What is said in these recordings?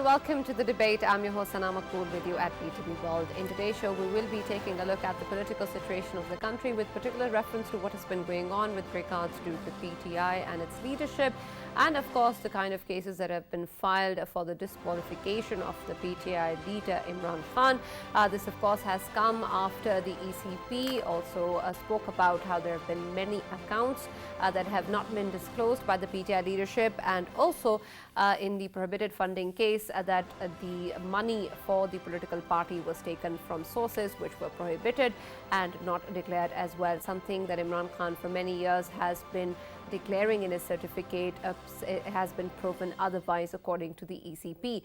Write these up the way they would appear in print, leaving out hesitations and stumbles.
everyone, welcome to the debate. I'm your host Sana Maqbool with you at PTV WORLD. In today's show, we will be taking a look at the political situation of the country with particular reference to what has been going on with regards to the PTI and its leadership, and of course the kind of cases that have been filed for the disqualification of the PTI leader Imran Khan. This of course has come after the ECP also spoke about how there have been many accounts that have not been disclosed by the PTI leadership, and also in the prohibited funding case that the money for the political party was taken from sources which were prohibited and not declared as well, something that Imran Khan for many years has been declaring in his certificate. It has been proven otherwise according to the ECP.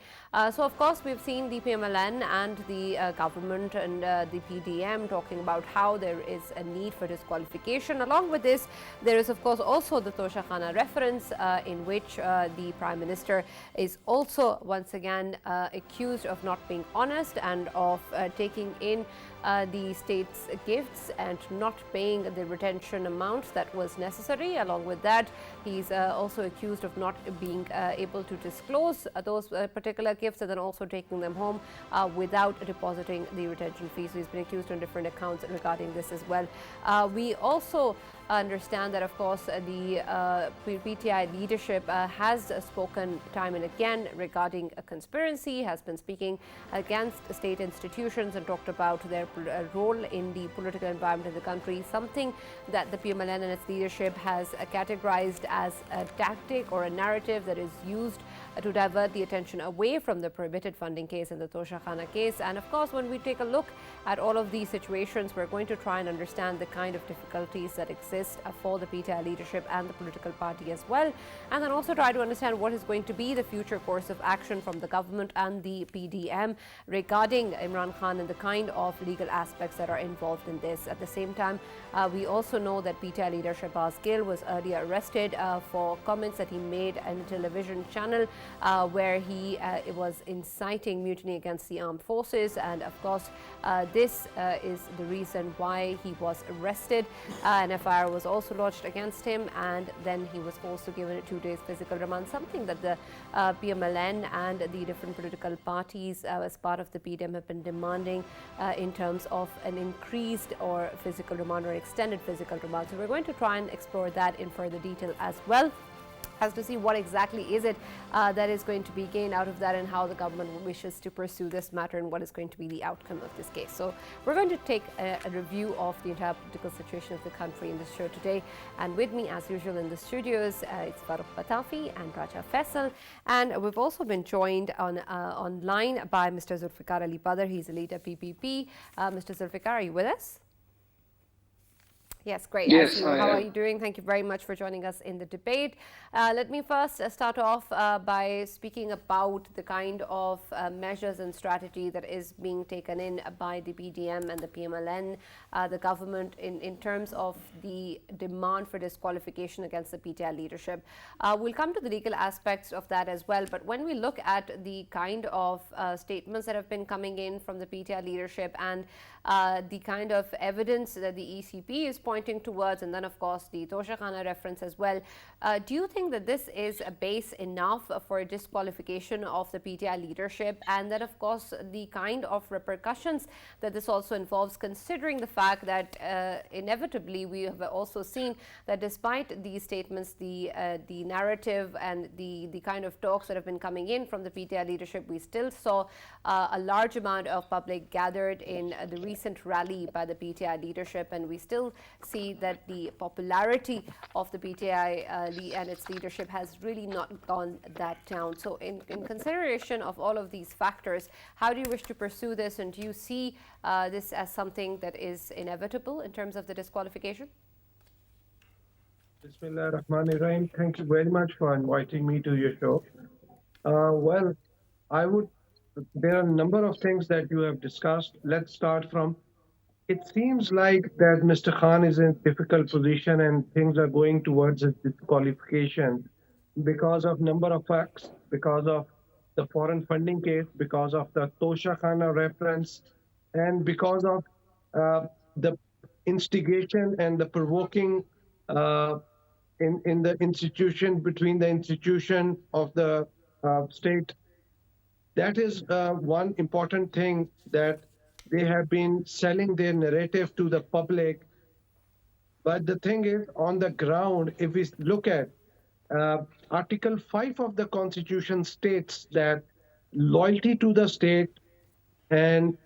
So of course we've seen the PMLN and the government and the PDM talking about how there is a need for disqualification. Along with this, there is of course also the Tosha Khana reference in which the Prime Minister is also once again accused of not being honest and of taking in the state's gifts and not paying the retention amount that was necessary. Along with that, he's also accused of not being able to disclose those particular gifts and then also taking them home without depositing the retention fees. So he's been accused on different accounts regarding this as well. We also understand that of course the PTI leadership has spoken time and again regarding a conspiracy, has been speaking against state institutions and talked about their role in the political environment in the country, something that the PMLN and its leadership has categorized as a tactic or a narrative that is used to divert the attention away from the prohibited funding case and the Tosha Khana case. And of course, when we take a look at all of these situations, we're going to try and understand the kind of difficulties that exist for the PTI leadership and the political party as well, and then also try to understand what is going to be the future course of action from the government and the PDM regarding Imran Khan and the kind of legal aspects that are involved in this. At the same time, we also know that PTI leader Shahbaz Gill was earlier arrested for comments that he made on a television channel where he was inciting mutiny against the armed forces, and of course this is the reason why he was arrested. An FIR was also lodged against him, and then he was also given 2 days physical remand, something that the PMLN and the different political parties as part of the PDM have been demanding in terms of an increased or physical remand or extended physical remand. So we're going to try and explore that in further detail as well, as to see what exactly is it that is going to be gained out of that and how the government wishes to pursue this matter and what is going to be the outcome of this case. So we're going to take a review of the entire political situation of the country in this show today. And with me, as usual, in the studios, it's Farrukh Pitafi and Faisal. And we've also been joined online by Mr. Zulfikar Ali Bhutto. He's a leader PPP. Mr. Zulfikar, are you with us? Yes, great. Yes, how are you doing? Thank you very much for joining us in the debate. Let me first start off by speaking about the kind of measures and strategy that is being taken in by the PDM and the PMLN, the government, in terms of the demand for disqualification against the PTI leadership. We'll come to the legal aspects of that as well, but when we look at the kind of statements that have been coming in from the PTI leadership and the kind of evidence that the ECP is pointing towards, and then of course the Tosha Khana reference as well, do you think that this is a base enough for disqualification of the PTI leadership, and then of course the kind of repercussions that this also involves, considering the fact that inevitably we have also seen that despite these statements, the narrative and the kind of talks that have been coming in from the PTI leadership, we still saw a large amount of public gathered in the recent rally by the PTI leadership, and we still see that the popularity of the PTI and its leadership has really not gone that down. So in consideration of all of these factors, how do you wish to pursue this, and do you see this as something that is inevitable in terms of the disqualification? Bismillah ar-Rahman ar-Rahim. Thank you very much for inviting me to your show. Well, there are a number of things that you have discussed. Let's start from, it seems like that Mr. Khan is in a difficult position and things are going towards a disqualification because of number of facts, because of the foreign funding case, because of the Tosha Khana reference, and because of the instigation and the provoking in the institution, between the institution of the state That is one important thing, that they have been selling their narrative to the public. But the thing is, on the ground, if we look at Article 5 of the Constitution states that loyalty to the state, and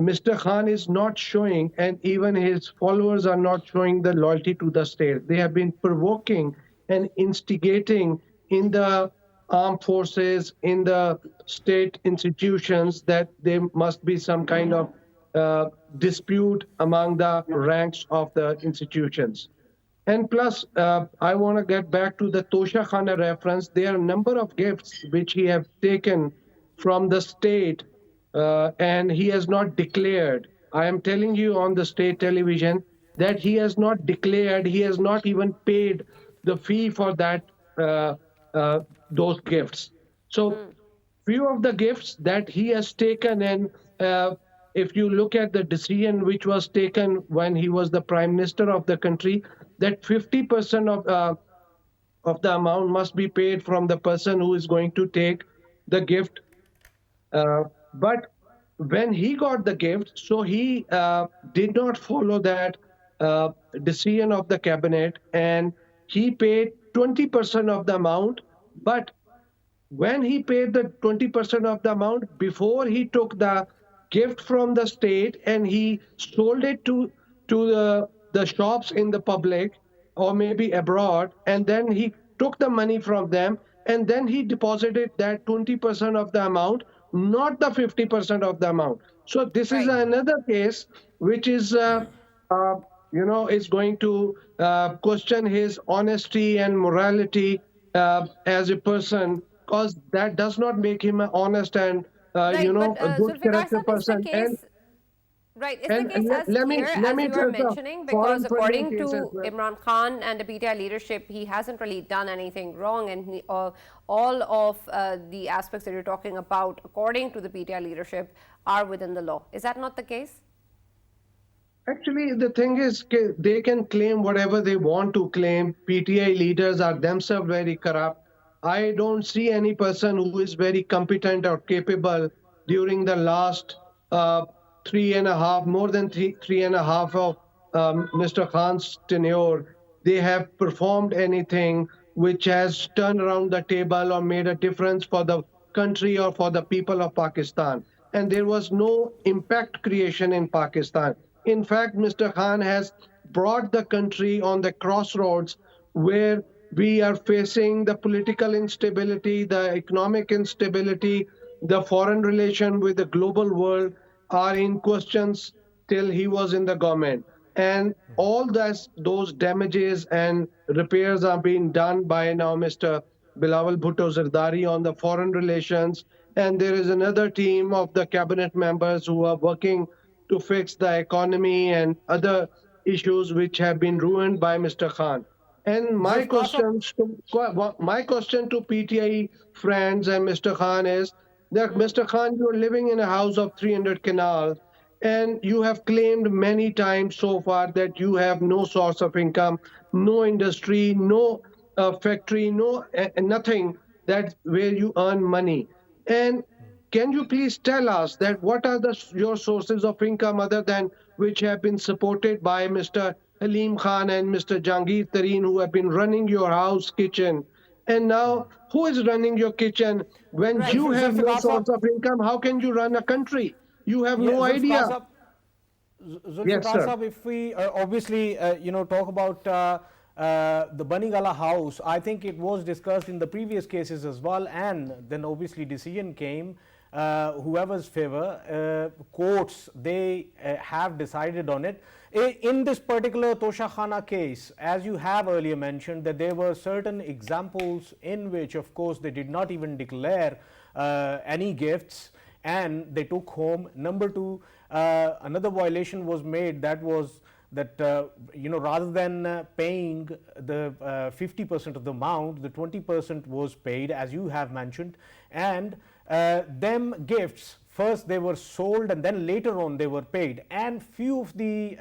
Mr. Khan is not showing, and even his followers are not showing the loyalty to the state. They have been provoking and instigating in the armed forces, in the state institutions, that there must be some kind of dispute among the ranks of the institutions. And plus, I want to get back to the Tosha Khana reference. There are a number of gifts which he have taken from the state, and he has not declared. I am telling you on the state television that he has not declared, he has not even paid the fee for that, those gifts. So few of the gifts that he has taken, and if you look at the decision which was taken when he was the prime minister of the country, that 50% of the amount must be paid from the person who is going to take the gift. But when he got the gift, so he did not follow that decision of the cabinet, and he paid 20% of the amount. But when he paid the 20% of the amount, before he took the gift from the state and he sold it to the shops in the public or maybe abroad, and then he took the money from them, and then he deposited that 20% of the amount, not the 50% of the amount. So this is Right. another case which is is going to question his honesty and morality as a person, because that does not make him an honest and Right, but a good Zulfikar character Sahab, is the person. and case right? Is the and case as let me clear let as me you are tell the mentioning? Because foreign funding according case as to well. Imran Khan and the PTI leadership, he hasn't really done anything wrong, and all of the aspects that you're talking about, according to the PTI leadership, are within the law. Is that not the case? Actually, the thing is, they can claim whatever they want to claim. PTI leaders are themselves very corrupt. I don't see any person who is very competent or capable during the last three and a half, more than three and a half of Mr. Khan's tenure. They have performed anything which has turned around the table or made a difference for the country or for the people of Pakistan. And there was no impact creation in Pakistan. In fact, Mr. Khan has brought the country on the crossroads where we are facing the political instability, the economic instability, the foreign relation with the global world are in questions till he was in the government. And all those damages and repairs are being done by now Mr. Bilawal Bhutto Zardari on the foreign relations. And there is another team of the cabinet members who are working to fix the economy and other issues which have been ruined by Mr. Khan. And Zulfikar Sahab, my question to PTI friends and Mr. Khan is that Mr. Khan, you're living in a house of 300 canals, and you have claimed many times so far that you have no source of income, no industry, no factory, no nothing that where you earn money. And can you please tell us that what are your sources of income other than which have been supported by Mr. Halim Khan and Mr. Jangir Tareen, who have been running your house kitchen? And now, who is running your kitchen? When Right. you have no Zulfikar source Sahab, of income, how can you run a country? You have yeah, no Zulfikar idea. Sahab, Yes, Zulfikar sir. Sahab, if we obviously talk about the Banigala house, I think it was discussed in the previous cases as well, and then obviously decision came. Whoever's favor, courts, they have decided on it. In this particular Tosha Khana case, as you have earlier mentioned, that there were certain examples in which, of course, they did not even declare any gifts, and they took home. Number two, another violation was made, that was that rather than paying the 50% of the amount, the 20% was paid, as you have mentioned, and them gifts, first they were sold and then later on they were paid, and few of the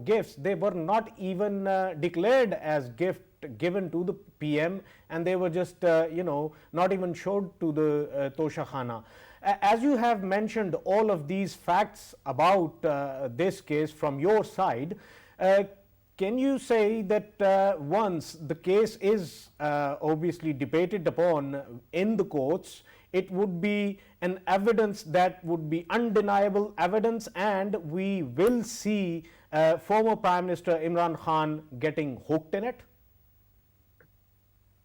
gifts, they were not even declared as gift given to the PM, and they were just, not even showed to the Tosha Khana. As you have mentioned all of these facts about this case from your side, can you say that once the case is obviously debated upon in the courts, it would be an evidence that would be undeniable evidence, and we will see former Prime Minister Imran Khan getting hooked in it?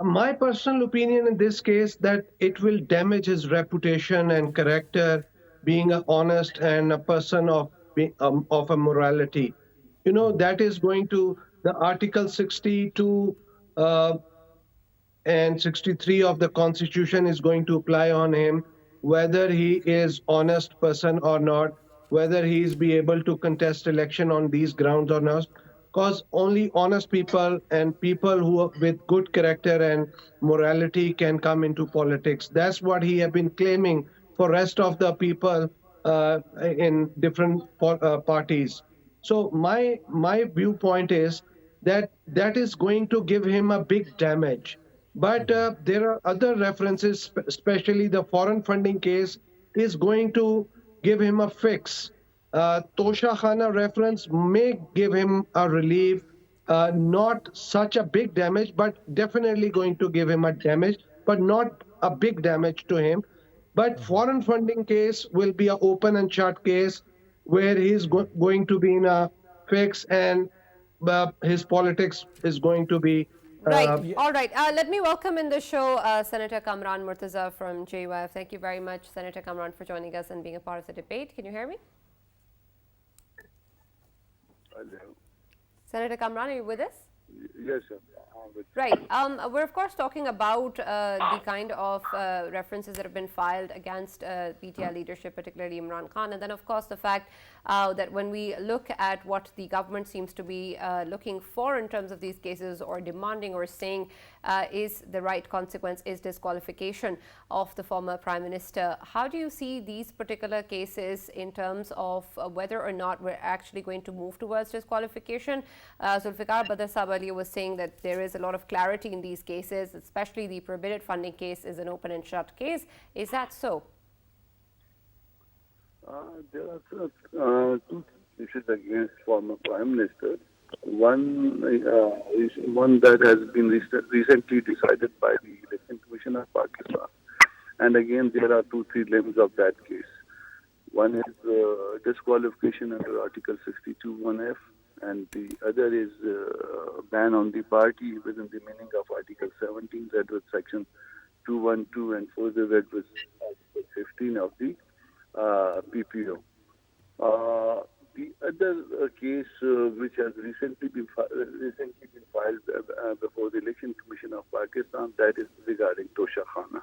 My personal opinion in this case that it will damage his reputation and character, being a honest and a person of a morality. That is going to the Article 62 uh, and 63 of the Constitution is going to apply on him, whether he is honest person or not, whether he is be able to contest election on these grounds or not. Because only honest people and people who are with good character and morality can come into politics. That's what he have been claiming for rest of the people in different parties. So my viewpoint is that that is going to give him a big damage. But there are other references, especially the foreign funding case, is going to give him a fix. Tosha Khana reference may give him a relief, not such a big damage, but definitely going to give him a damage, but not a big damage to him. But foreign funding case will be an open and shut case where he's going to be in a fix, and his politics is going to be Right. All right. Let me welcome in the show Senator Kamran Murtaza from JYF. Thank you very much, Senator Kamran, for joining us and being a part of the debate. Can you hear me? Hello. Senator Kamran, are you with us? Yes, sir. Right. We're of course talking about the kind of references that have been filed against PTI leadership, particularly Imran Khan, and then of course the fact that when we look at what the government seems to be looking for in terms of these cases, or demanding or saying is the right consequence is disqualification of the former Prime Minister. How do you see these particular cases in terms of whether or not we're actually going to move towards disqualification? Zulfikar Ali was saying that there is a lot of clarity in these cases, especially the prohibited funding case is an open and shut case. Is that so? There are two issues against former Prime Minister. One is one that has been recently decided by the Election Commission of Pakistan. And again, there are three limbs of that case. One is disqualification under Article 62 1F, and the other is ban on the party within the meaning of Article 17, that was Section 212, and further that was Article 15 of the PPO. The other case which has recently been filed before the Election Commission of Pakistan, that is regarding Tosha Khana.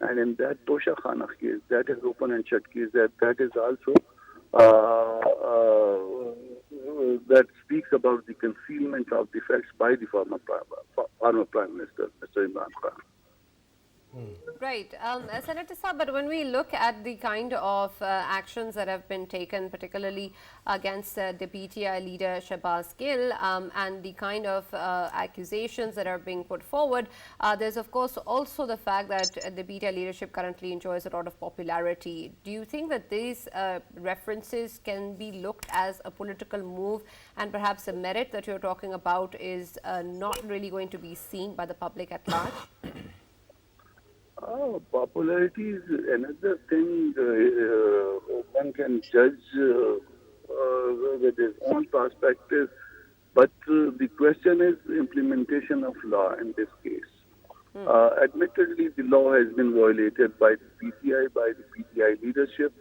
And in that Tosha Khana case, that is open and shut case, that is also that speaks about the concealment of the facts by the former Prime Minister, Mr. Imran Khan. Right. Senator Saab, but when we look at the kind of actions that have been taken, particularly against the PTI leader Shahbaz Gill, and the kind of accusations that are being put forward, there's of course also the fact that the PTI leadership currently enjoys a lot of popularity. Do you think that these references can be looked as a political move, and perhaps the merit that you're talking about is not really going to be seen by the public at large? Popularity is another thing one can judge with his own perspective, but the question is implementation of law in this case. Admittedly, the law has been violated by the PTI, by the PTI leadership,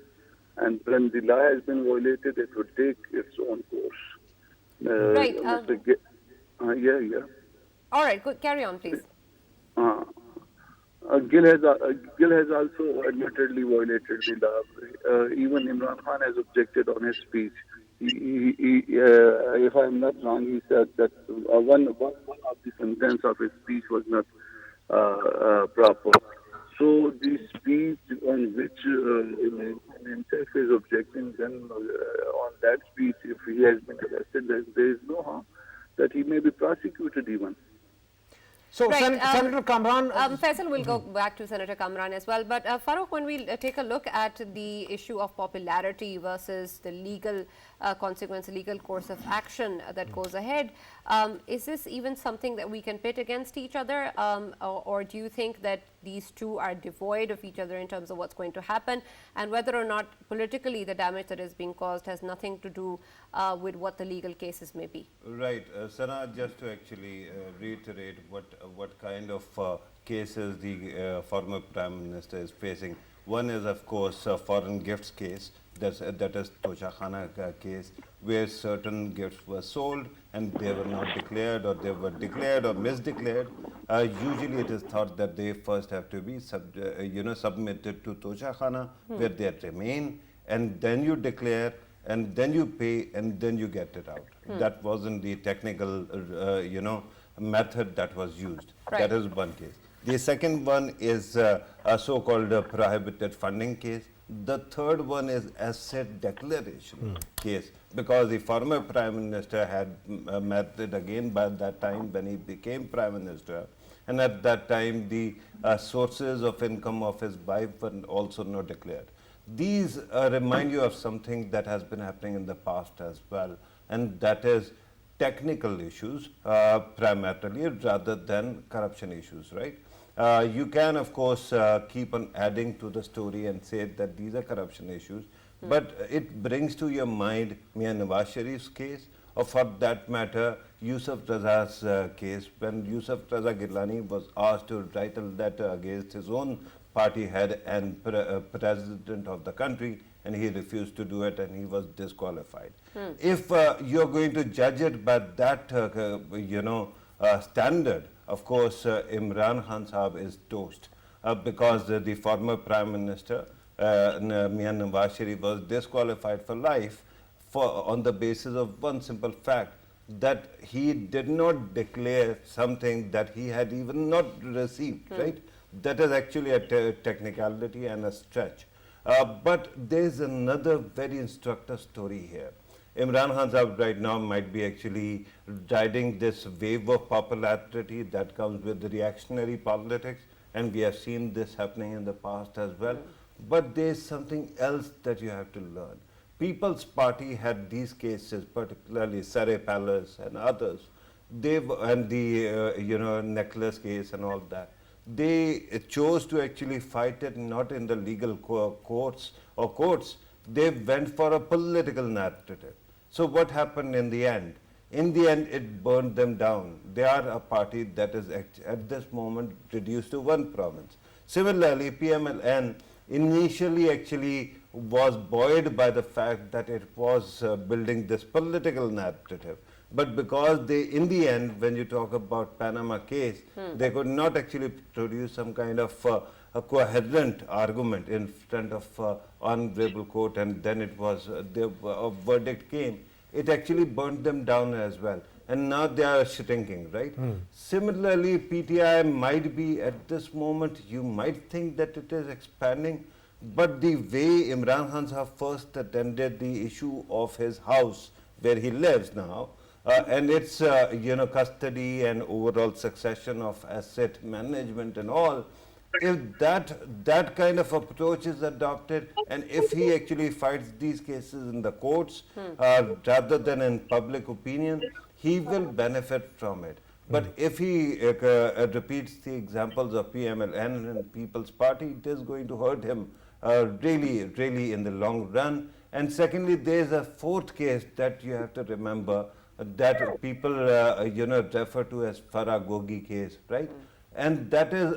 and when the law has been violated, it would take its own course. Right. Yeah. All right, good. Carry on, please. Gill has also admittedly violated the law. Even Imran Khan has objected on his speech. If I'm not wrong, he said that one of the contents of his speech was not proper. So the speech on which himself is objecting, then on that speech, if he has been arrested, there is no harm that he may be prosecuted even. So, Right, Senator Kamran. Faisal will go back to Senator Kamran as well. But Farrukh, when we take a look at the issue of popularity versus the legal consequence, legal course of action that goes ahead, is this even something that we can pit against each other? Or do you think that these two are devoid of each other in terms of what's going to happen, and whether or not politically the damage that is being caused has nothing to do with what the legal cases may be? Right. Sana, just to actually reiterate what kind of cases the former Prime Minister is facing. One is, of course, a foreign gifts case. That is Tosha Khana case, where certain gifts were sold and they were not declared, or they were declared or misdeclared. Usually it is thought that they first have to be submitted to Tosha Khana, where they remain, and then you declare, and then you pay, and then you get it out. That wasn't the technical, method that was used. Right. That is one case. The second one is a so-called prohibited funding case. The third one is asset declaration case, because the former Prime Minister had met it again by that time when he became Prime Minister, and at that time the sources of income of his wife were also not declared. These remind you of something that has been happening in the past as well, and that is technical issues primarily rather than corruption issues, right? You can, of course, keep on adding to the story and say that these are corruption issues, but it brings to your mind Mian Nawaz Sharif's case, or for that matter, Yusuf Raza's case, when Yusuf Raza Gilani was asked to write a letter against his own party head and president of the country, and he refused to do it, and he was disqualified. If you're going to judge it by that, standard, of course, Imran Khan Sahab is toast, because the former Prime Minister, Mian Nawaz Sharif, was disqualified for life on the basis of one simple fact, that he did not declare something that he had even not received, right? That is actually a technicality and a stretch. But there is another very instructive story here. Imran Khan Sahab right now might be actually riding this wave of popularity that comes with the reactionary politics, and we have seen this happening in the past as well. But there is something else that you have to learn. People's Party had these cases, particularly Saray Palace and others, and the necklace case and all that. They chose to actually fight it not in the legal courts or courts. They went for a political narrative. So what happened in the end? In the end, it burned them down. They are a party that is at this moment reduced to one province. Similarly, PMLN initially actually was buoyed by the fact that it was building this political narrative. But because they, in the end, when you talk about Panama case, they could not actually produce some kind of a coherent argument in front of honorable court, and then it was a verdict came. It actually burnt them down as well, and now they are shrinking, right? Similarly, PTI might be at this moment, you might think that it is expanding, but the way Imran Khan Sahab first attended the issue of his house where he lives now, and its custody and overall succession of asset management and all, if that kind of approach is adopted, and if he actually fights these cases in the courts rather than in public opinion, he will benefit from it. But if he repeats the examples of PMLN and People's Party, it is going to hurt him really in the long run. And secondly, there is a fourth case that you have to remember, that people refer to as Farraghogi case, right? And that is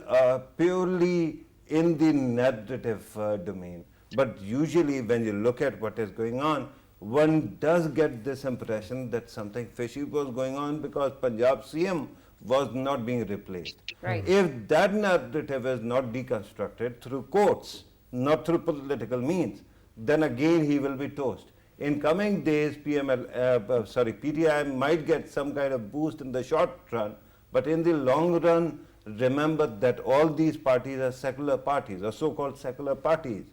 purely in the narrative domain. But usually when you look at what is going on, one does get this impression that something fishy was going on, because Punjab CM was not being replaced. Right. If that narrative is not deconstructed through courts, not through political means, then again he will be toast. In coming days, PTI might get some kind of boost in the short run, but in the long run, remember that all these parties are secular parties, or so-called secular parties.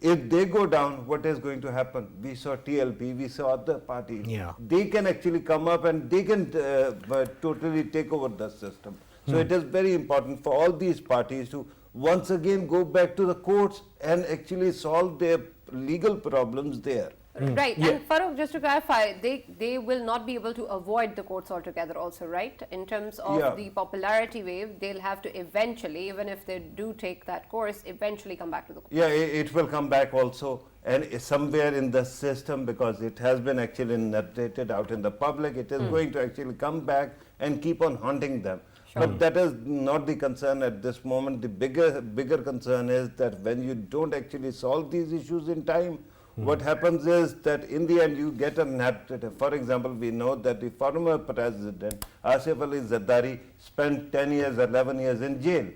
If they go down, what is going to happen? We saw TLP, we saw other parties. Yeah. They can actually come up and they can totally take over the system. So it is very important for all these parties to once again go back to the courts and actually solve their legal problems there. Right, and Farrukh, just to clarify, they will not be able to avoid the courts altogether also, right? In terms of the popularity wave, they'll have to eventually, even if they do take that course, eventually come back to the courts. Yeah, it will come back also, and somewhere in the system, because it has been actually narrated out in the public, it is going to actually come back and keep on haunting them. Sure. But that is not the concern at this moment. The bigger concern is that when you don't actually solve these issues in time, what happens is that in the end you get a narrative. For example, we know that the former president, Asif Ali Zardari, spent 10 years, 11 years in jail.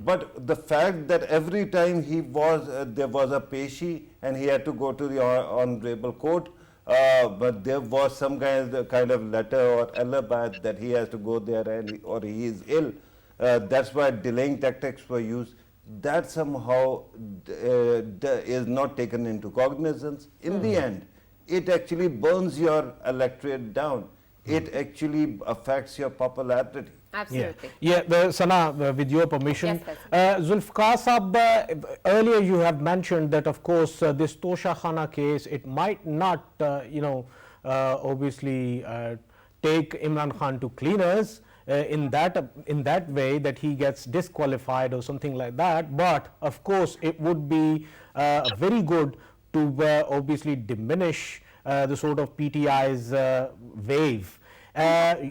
But the fact that every time he was, there was a peshi and he had to go to the honorable court, but there was some kind of letter or alibi that he has to go there and or he is ill. That's why delaying tactics were used. That somehow is not taken into cognizance. In the end, it actually burns your electorate down. It actually affects your popularity. Absolutely. Sana, with your permission. Yes, Zulfikar Sahab, earlier you have mentioned that of course this Tosha Khana case, it might not, obviously take Imran Khan to cleaners in that way that he gets disqualified or something like that, but of course it would be very good to obviously diminish the sort of PTI's wave.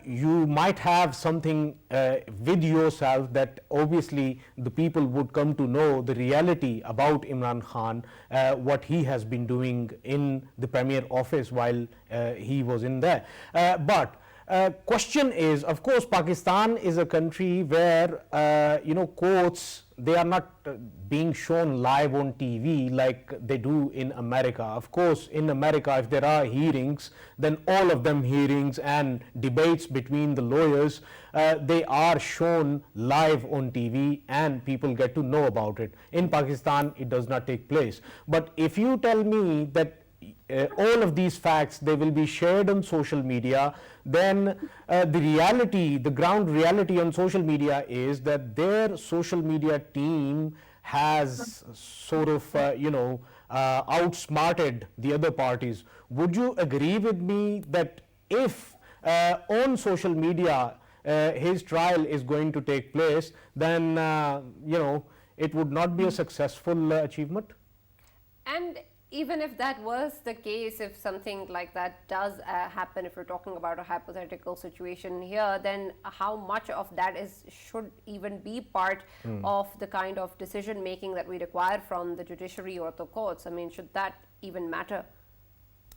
You might have something with yourself that obviously the people would come to know the reality about Imran Khan, what he has been doing in the premier office while he was in there. But question is, of course, Pakistan is a country where courts, they are not being shown live on TV like they do in America. Of course, in America, if there are hearings, then all of them hearings and debates between the lawyers, they are shown live on TV and people get to know about it. In Pakistan, it does not take place. But if you tell me that all of these facts, they will be shared on social media, then the reality, the ground reality on social media is that their social media team has sort of outsmarted the other parties. Would you agree with me that if on social media his trial is going to take place, then it would not be a successful achievement? And even if that was the case, if something like that does happen, if we're talking about a hypothetical situation here, then how much of that should even be part of the kind of decision making that we require from the judiciary or the courts? I mean, should that even matter?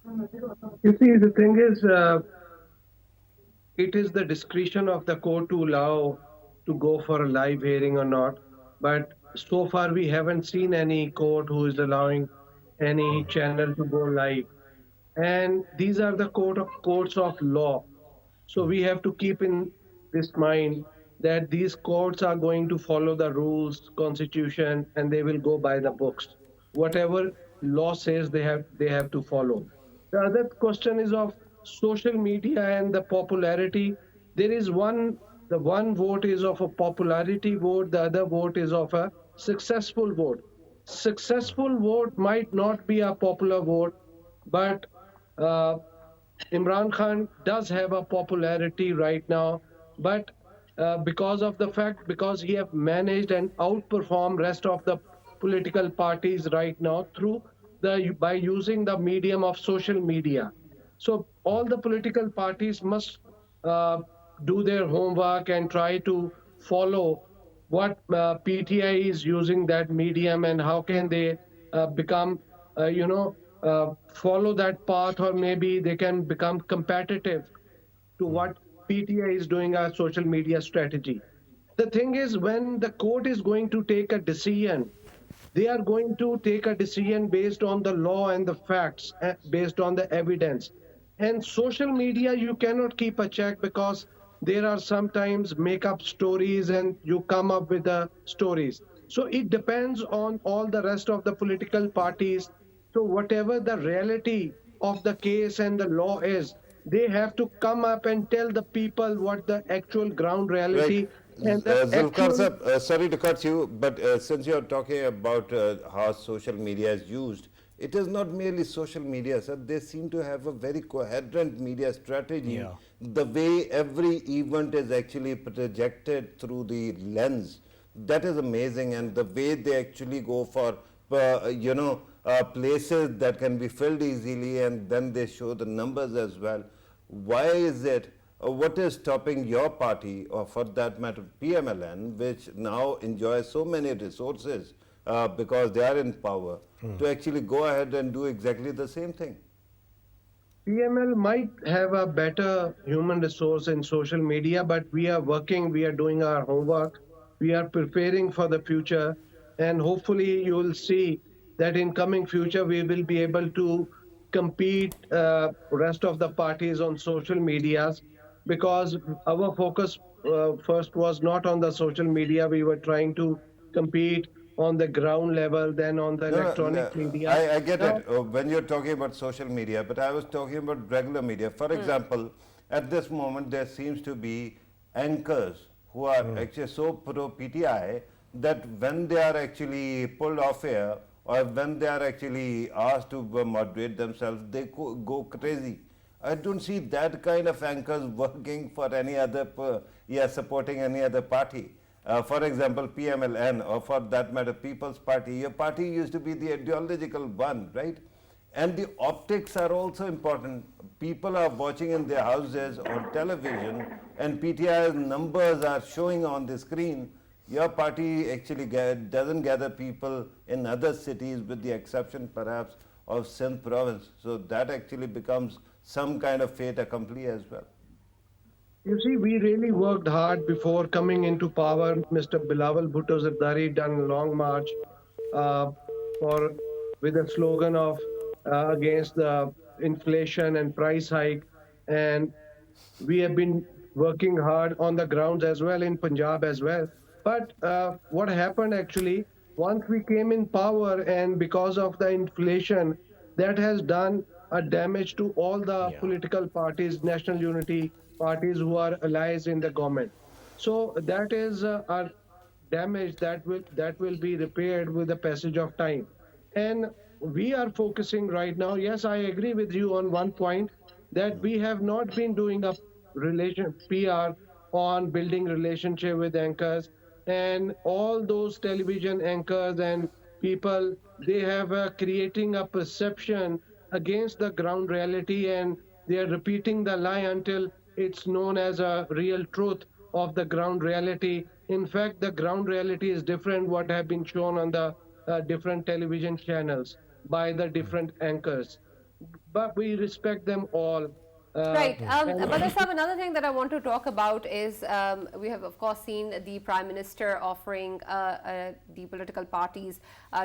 You see, the thing is, it is the discretion of the court to allow to go for a live hearing or not. But so far, we haven't seen any court who is allowing any channel to go live. And these are the courts of law. So we have to keep in this mind that these courts are going to follow the rules, constitution, and they will go by the books. Whatever law says, they have to follow. The other question is of social media and the popularity. There is the one vote is of a popularity vote, the other vote is of a successful vote. Successful vote might not be a popular vote, but Imran Khan does have a popularity right now, but because he have managed and outperformed rest of the political parties right now by using the medium of social media. So all the political parties must do their homework and try to follow what PTI is using that medium and how can they follow that path, or maybe they can become competitive to what PTI is doing our social media strategy. The thing is, when the court is going to take a decision, they are going to take a decision based on the law and the facts, based on the evidence. And social media, you cannot keep a check because there are sometimes make-up stories and you come up with the stories. So it depends on all the rest of the political parties. So whatever the reality of the case and the law is, they have to come up and tell the people what the actual ground reality And the Zulfikar actual, sir, sorry to cut you, but since you're talking about how social media is used, it is not merely social media, sir. They seem to have a very coherent media strategy. Yeah. The way every event is actually projected through the lens, that is amazing. And the way they actually go for, places that can be filled easily, and then they show the numbers as well. Why is it? What is stopping your party, or for that matter PMLN, which now enjoys so many resources because they are in power, to actually go ahead and do exactly the same thing? PML might have a better human resource in social media, but we are working, we are doing our homework, we are preparing for the future, and hopefully you will see that in coming future we will be able to compete rest of the parties on social medias, because our focus first was not on the social media. We were trying to compete on the ground level, then on the No, no, electronic no, media. I get Now, it when you're talking about social media, but I was talking about regular media. For example, at this moment, there seems to be anchors who are actually so pro PTI that when they are actually pulled off air, or when they are actually asked to moderate themselves, they go crazy. I don't see that kind of anchors working for any other, supporting any other party. For example, PMLN, or for that matter, People's Party. Your party used to be the ideological one, right? And the optics are also important. People are watching in their houses on television, and PTI's numbers are showing on the screen. Your party actually doesn't gather people in other cities, with the exception perhaps of Sindh province. So that actually becomes some kind of fait accompli as well. you see, we really worked hard before coming into power. Mr. Bilawal Bhutto Zardari done a long march uh, for with a slogan of against the inflation and price hike, and we have been working hard on the grounds as well in Punjab as well. But what happened actually, once we came in power, and because of the inflation, that has done a damage to all the Yeah. political parties, national unity parties who are allies in the government. So that is a damage that will be repaired with the passage of time. And we are focusing right now. Yes, I agree with you on one point, that we have not been doing a relation PR on building relationship with anchors, and all those television anchors and people, they have creating a perception against the ground reality, and they are repeating the lie until it's known as a real truth of the ground reality. In fact, the ground reality is different what have been shown on the different television channels by the different anchors, but we respect them all. Uh, Right. and But there's another thing that I want to talk about is we have, of course, seen the Prime Minister offering the political parties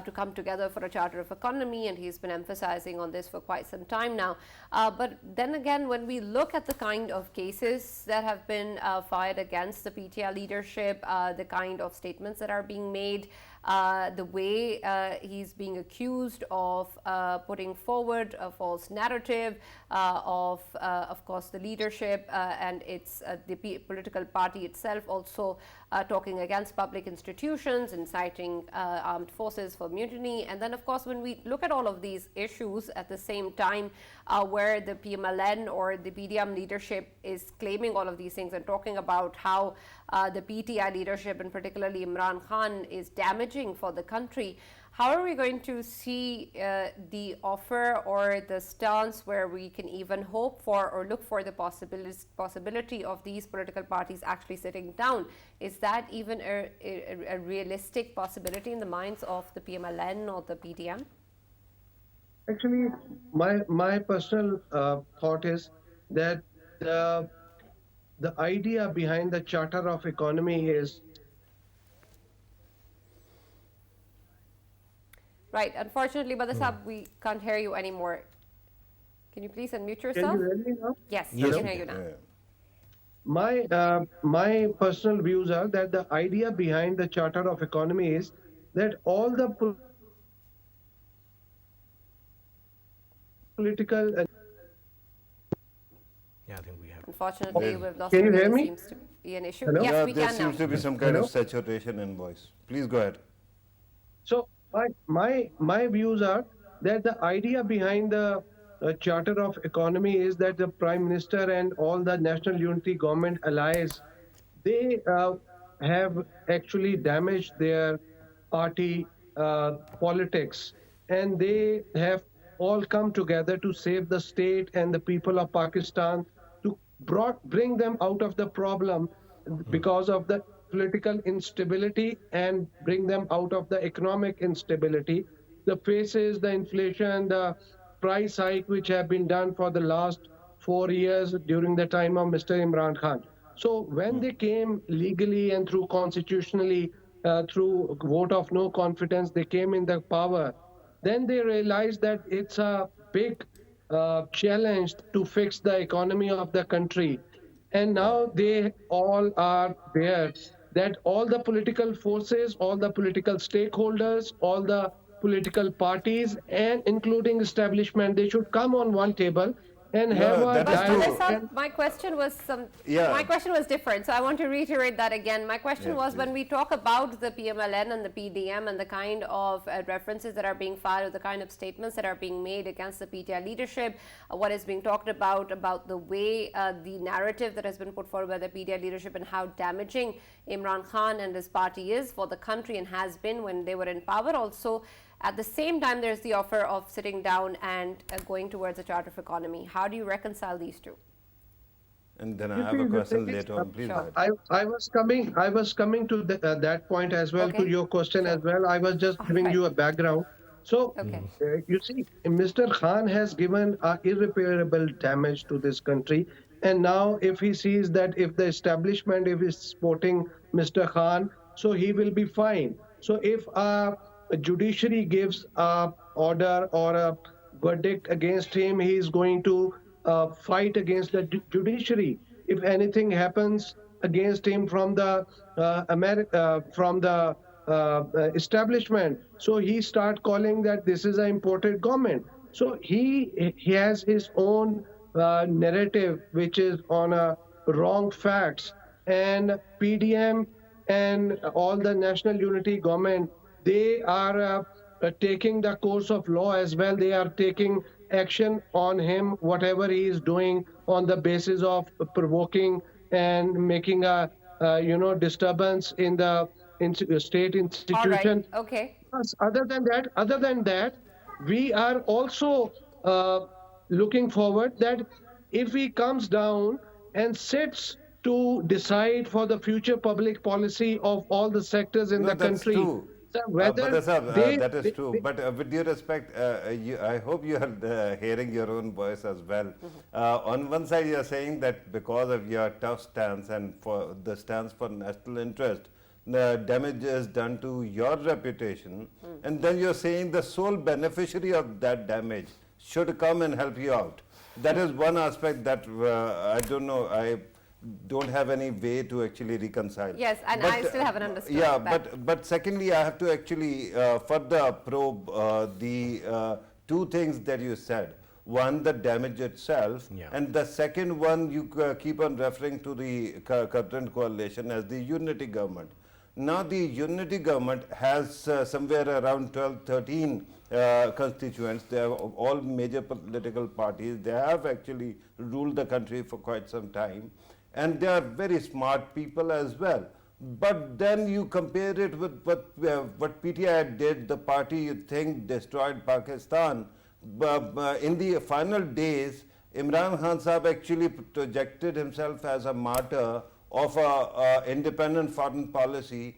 to come together for a Charter of Economy, and he's been emphasizing on this for quite some time now. But then again, when we look at the kind of cases that have been fired against the PTI leadership, the kind of statements that are being made, the way he's being accused of putting forward a false narrative of course, the leadership and its the political party itself also talking against public institutions, inciting armed forces for mutiny. And then, of course, when we look at all of these issues at the same time, where the PMLN or the PDM leadership is claiming all of these things and talking about how the PTI leadership, and particularly Imran Khan, is damaging for the country, how are we going to see the offer or the stance where we can even hope for or look for the possibility of these political parties actually sitting down? Is that even a realistic possibility in the minds of the PMLN or the PDM? actually, my personal thought is that the idea behind the Charter of Economy is. Right. Unfortunately, Brother Saab, we can't hear you anymore. Can you please unmute Can yourself? you hear me now? Yes, Yes, we can we hear you can. now. My personal views are that the idea behind the Charter of Economy is that all the political. Yeah, I think we have. Unfortunately, we've lost Can you him. hear He me? seems to. be an issue. Hello? Yes, Yeah, we there can seems now. to be some kind Hello? of saturation in voice. Please go ahead. So my views are that the idea behind the Charter of Economy is that the Prime Minister and all the National Unity Government allies, they have actually damaged their party politics, and they have all come together to save the state and the people of Pakistan, to bring them out of the problem because of the political instability, and bring them out of the economic instability. The faces, the inflation, the price hike which have been done for the last 4 years during the time of Mr. Imran Khan. So when they came legally and through constitutionally, through vote of no confidence, they came in the power. Then they realized that it's a big challenge to fix the economy of the country. And now they all are there, that all the political forces, all the political stakeholders, all the political parties, and including establishment, they should come on one table and No, have no, a that is But true. dialogue. Alessa, my question was Yeah. my question was different. So I want to reiterate that again. My question Yes, was, when please. we talk about the PMLN and the PDM and the kind of references that are being filed, the kind of statements that are being made against the PTI leadership, what is being talked about the way the narrative that has been put forward by the PTI leadership, and how damaging Imran Khan and his party is for the country and has been when they were in power. Also, at the same time, there's the offer of sitting down and going towards a charter of economy. How do you reconcile these two? And then I You have see, a the question thing is, later on. Please go Sure. ahead. I was coming to that point as well, to Okay. your question as Sure. well. I was just All giving right. you a background. So, Okay. you see, Mr. Khan has given irreparable damage to this country. And now, if he sees that if the establishment, if is supporting Mr. Khan, so he will be fine. So, if a judiciary gives a order or a verdict against him, he is going to fight against the judiciary. If anything happens against him from the from the establishment, so he start calling that this is an imported government. So he has his own narrative which is on a wrong facts, and PDM and all the national unity government, they are taking the course of law as well. They are taking action on him, whatever he is doing, on the basis of provoking and making a disturbance in the state All right. institution. Okay. Plus, other than that, we are also looking forward that if he comes down and sits to decide for the future public policy of all the sectors in No, the that's country, true. so But whether that is true. But with due respect, I hope you are hearing your own voice as well. On one side, you are saying that because of your tough stance and for the stance for national interest, the damage is done to your reputation, and then you're saying the sole beneficiary of that damage should come and help you out. That is one aspect that I don't know. I don't have any way to actually reconcile. Yes, and I still haven't understood Yeah, that. but secondly, I have to actually further probe the two things that you said. One, the damage itself, Yeah. and the second one, you keep on referring to the current coalition as the unity government. Now, the unity government has somewhere around 12, 13 constituents. They have all major political parties. They have actually ruled the country for quite some time, and they are very smart people as well. But then you compare it with what PTI did, the party you think destroyed Pakistan. In the final days, Imran Khan Sahab actually projected himself as a martyr of a independent foreign policy,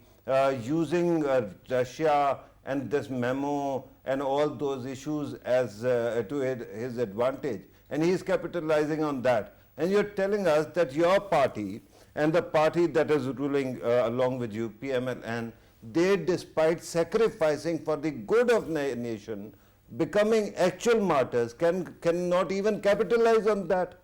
using Russia and this memo and all those issues as to his advantage, and he is capitalizing on that. And you're telling us that your party and the party that is ruling along with you, PMLN, they, despite sacrificing for the good of nation, becoming actual martyrs, cannot even capitalize on that.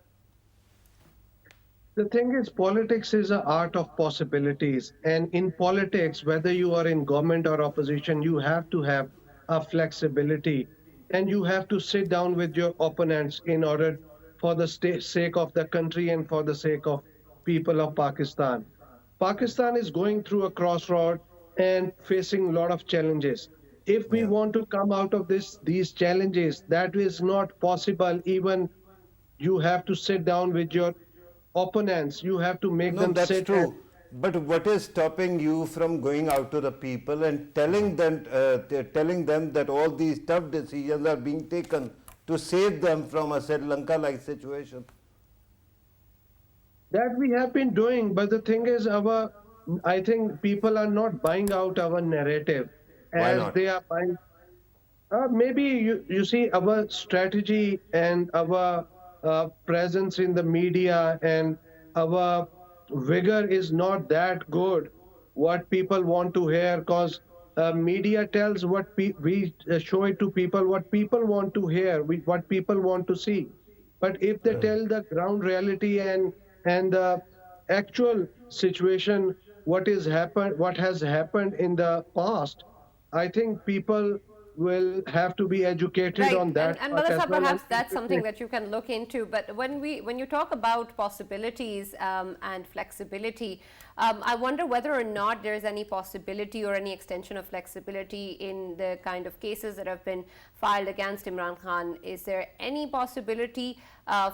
The thing is, politics is an art of possibilities. And in politics, whether you are in government or opposition, you have to have a flexibility. And you have to sit down with your opponents in order for the sake of the country and for the sake of people of Pakistan. Pakistan is going through a crossroad and facing a lot of challenges. If we Yeah. want to come out of these challenges, that is not possible. Even you have to sit down with your opponents. You have to make No, them that's sit and true. But what is stopping you from going out to the people and telling them that all these tough decisions are being taken to save them from a Sri Lanka-like situation? that we have been doing. But the thing is, I think people are not buying out our narrative Why as not? they are buying. Maybe you see our strategy and our presence in the media and our vigor is not that good. What people want to hear, because media tells we show it to people what people want to hear, what people want to see. But if they tell the ground reality and the actual situation, what has happened in the past, I think people will have to be educated Right, on that and part as Melissa, well. perhaps that's something that you can look into. But when you talk about possibilities and flexibility, I wonder whether or not there is any possibility or any extension of flexibility in the kind of cases that have been filed against Imran Khan. Is there any possibility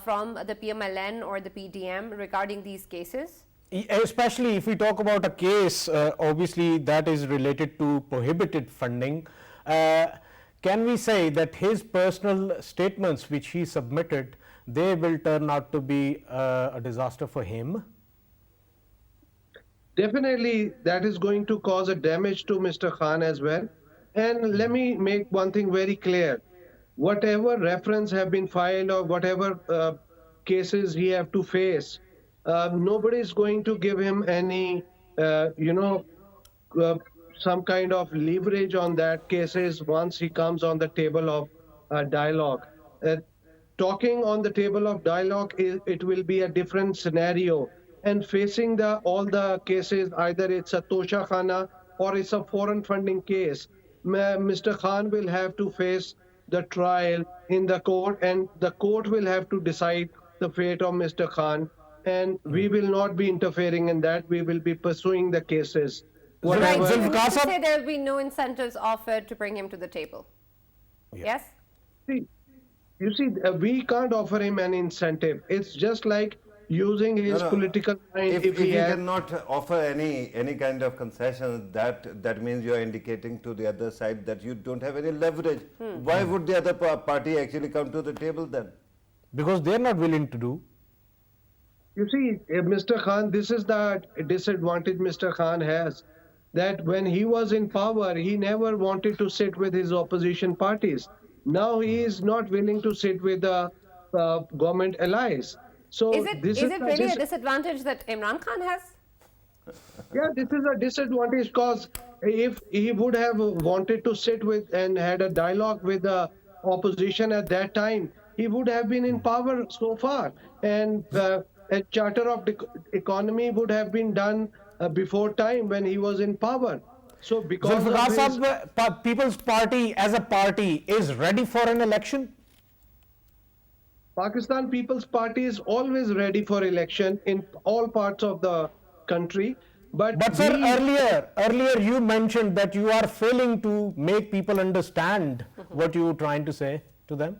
from the PMLN or the PDM regarding these cases? Especially if we talk about a case, obviously that is related to prohibited funding. Can we say that his personal statements which he submitted, they will turn out to be a disaster for him? Definitely, that is going to cause a damage to Mr. Khan as well. And let me make one thing very clear. Whatever reference have been filed or whatever cases he have to face, nobody is going to give him any, uh, some kind of leverage on that cases once he comes on the table of dialogue. Talking on the table of dialogue, it will be a different scenario. And facing all the cases, either it's a Tosha Khana or it's a foreign funding case, Mr. Khan will have to face the trial in the court, and the court will have to decide the fate of Mr. Khan. And we will not be interfering in that. We will be pursuing the cases. Right, so you mean Zulfikar to sahab? say there will be no incentives offered to bring him to the table? Yes? See, you see, we can't offer him an incentive. It's just like using his political mind If he you has. cannot offer any kind of concession, that means you are indicating to the other side that you don't have any leverage. Why would the other party actually come to the table then? Because they are not willing to do. You see, Mr. Khan, this is the disadvantage Mr. Khan has, that when he was in power, he never wanted to sit with his opposition parties. Now he is not willing to sit with the government allies. So Is it really a disadvantage that Imran Khan has? Yeah, this is a disadvantage, because if he would have wanted to sit with and had a dialogue with the opposition at that time, he would have been in power so far. And a charter of the economy would have been done before time when he was in power. So because Zulfikar of his, sahab, People's Party as a party is ready for an election? Pakistan People's Party is always ready for election in all parts of the country. But sir, earlier you mentioned that you are failing to make people understand what you were trying to say to them.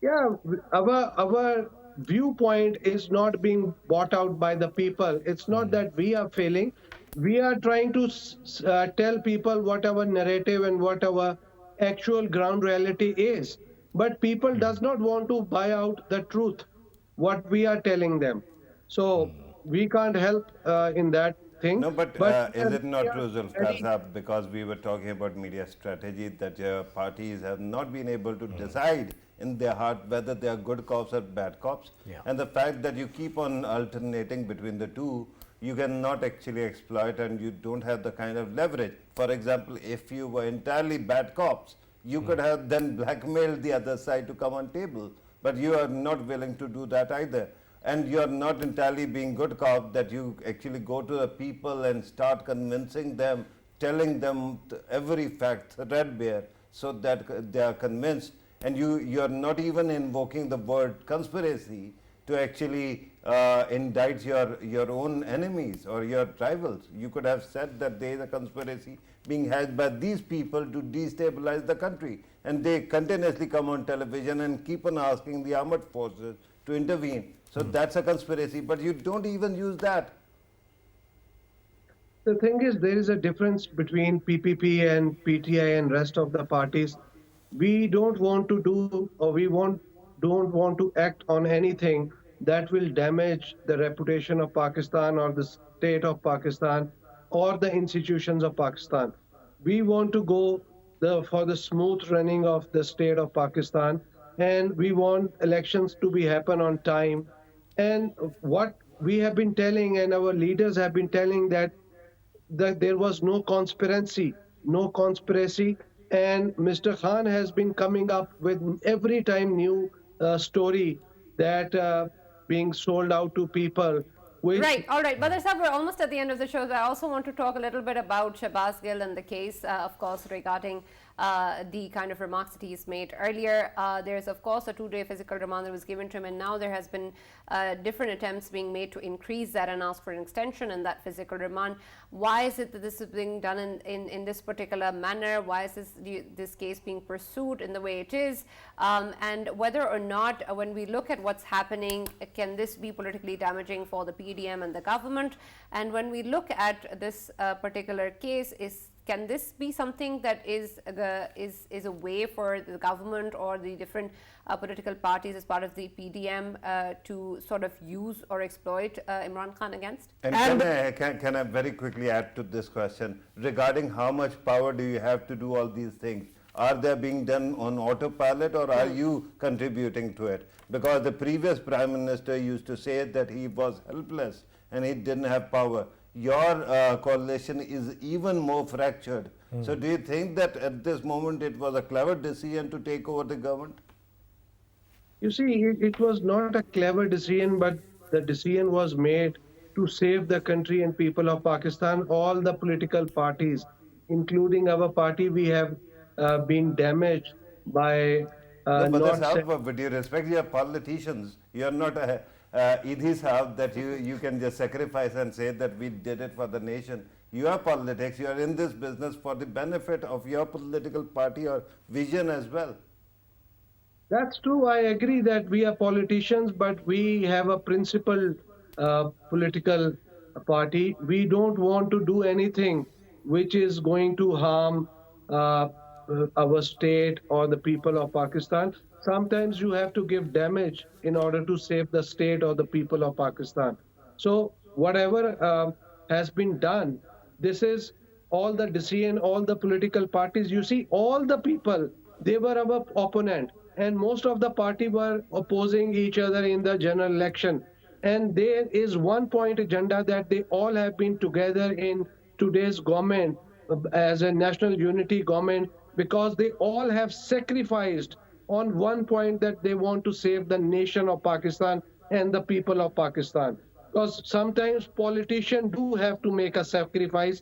Yeah, our viewpoint is not being bought out by the people. It's not that we are failing. We are trying to tell people what our narrative and what our actual ground reality is. But people does not want to buy out the truth, what we are telling them. So we can't help in that thing. No, but is it not true, Zulfikar Sahab, because we were talking about media strategy, that your parties have not been able to decide in their heart whether they are good cops or bad cops. Yeah. And the fact that you keep on alternating between the two, you cannot actually exploit, and you don't have the kind of leverage. For example, if you were entirely bad cops, you could have then blackmailed the other side to come on table, but you are not willing to do that either. And you are not entirely being good cop, that you actually go to the people and start convincing them, telling them every fact threadbare, so that they are convinced. And you are not even invoking the word conspiracy. to actually indict your own enemies or your rivals. You could have said that there is a conspiracy being hatched by these people to destabilize the country, and they continuously come on television and keep on asking the armed forces to intervene. So that's a conspiracy, but you don't even use that. The thing is, there is a difference between PPP and PTI and rest of the parties. We don't want to do, or don't want to act on anything that will damage the reputation of Pakistan or the state of Pakistan or the institutions of Pakistan. We want to go for the smooth running of the state of Pakistan, and we want elections to be happen on time. And what we have been telling, and our leaders have been telling, that there was no conspiracy, and Mr. Khan has been coming up with every time new story that being sold out to people. Right, all right. Badr Sahab, we're almost at the end of the show. So I also want to talk a little bit about Shahbaz Gill and the case, of course, regarding the kind of remarks that he's made earlier. There's, of course, a 2-day physical remand that was given to him, and now there has been different attempts being made to increase that and ask for an extension in that physical remand. Why is it that this is being done in this particular manner? Why is this case being pursued in the way it is? And whether or not, when we look at what's happening, can this be politically damaging for the PDM and the government? And when we look at this particular case, can this be something that is a way for the government or the different political parties as part of the PDM to sort of use or exploit Imran Khan against? And can I very quickly add to this question regarding how much power do you have to do all these things? Are they being done on autopilot, or are you contributing to it? Because the previous Prime Minister used to say that he was helpless and he didn't have power. Your coalition is even more fractured. So do you think that at this moment it was a clever decision to take over the government? You see, it was not a clever decision, but the decision was made to save the country and people of Pakistan. All the political parties, including our party, we have been damaged by no, but not... with you respect your politicians, you are not a Idhi Sahab that you can just sacrifice and say that we did it for the nation. You are politics, you are in this business for the benefit of your political party or vision as well. That's true. I agree that we are politicians, but we have a principled political party. We don't want to do anything which is going to harm our state or the people of Pakistan. Sometimes you have to give damage in order to save the state or the people of Pakistan. So whatever has been done, this is all the decision, all the political parties. You see, all the people, they were our opponent, and most of the party were opposing each other in the general election. And there is one point agenda that they all have been together in today's government as a national unity government, because they all have sacrificed on one point, that they want to save the nation of Pakistan and the people of Pakistan. Because sometimes politicians do have to make a sacrifice.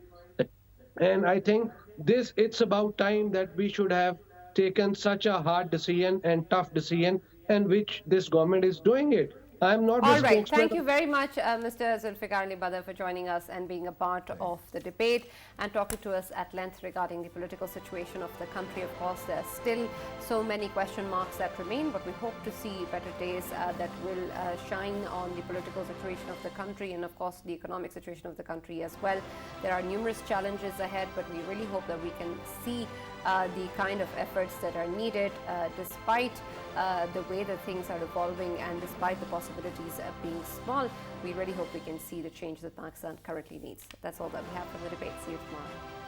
And I think it's about time that we should have taken such a hard decision and tough decision, and which this government is doing it. I'm not All right. Thank you very much, Mr. Zulfikar Ali Bhutto, for joining us and being a part of the debate and talking to us at length regarding the political situation of the country. Of course, there are still so many question marks that remain, but we hope to see better days that will shine on the political situation of the country and, of course, the economic situation of the country as well. There are numerous challenges ahead, but we really hope that we can see the kind of efforts that are needed despite the way that things are evolving, and despite the possibilities being small. We really hope we can see the change that Pakistan currently needs. That's all that we have from the debate. See you tomorrow.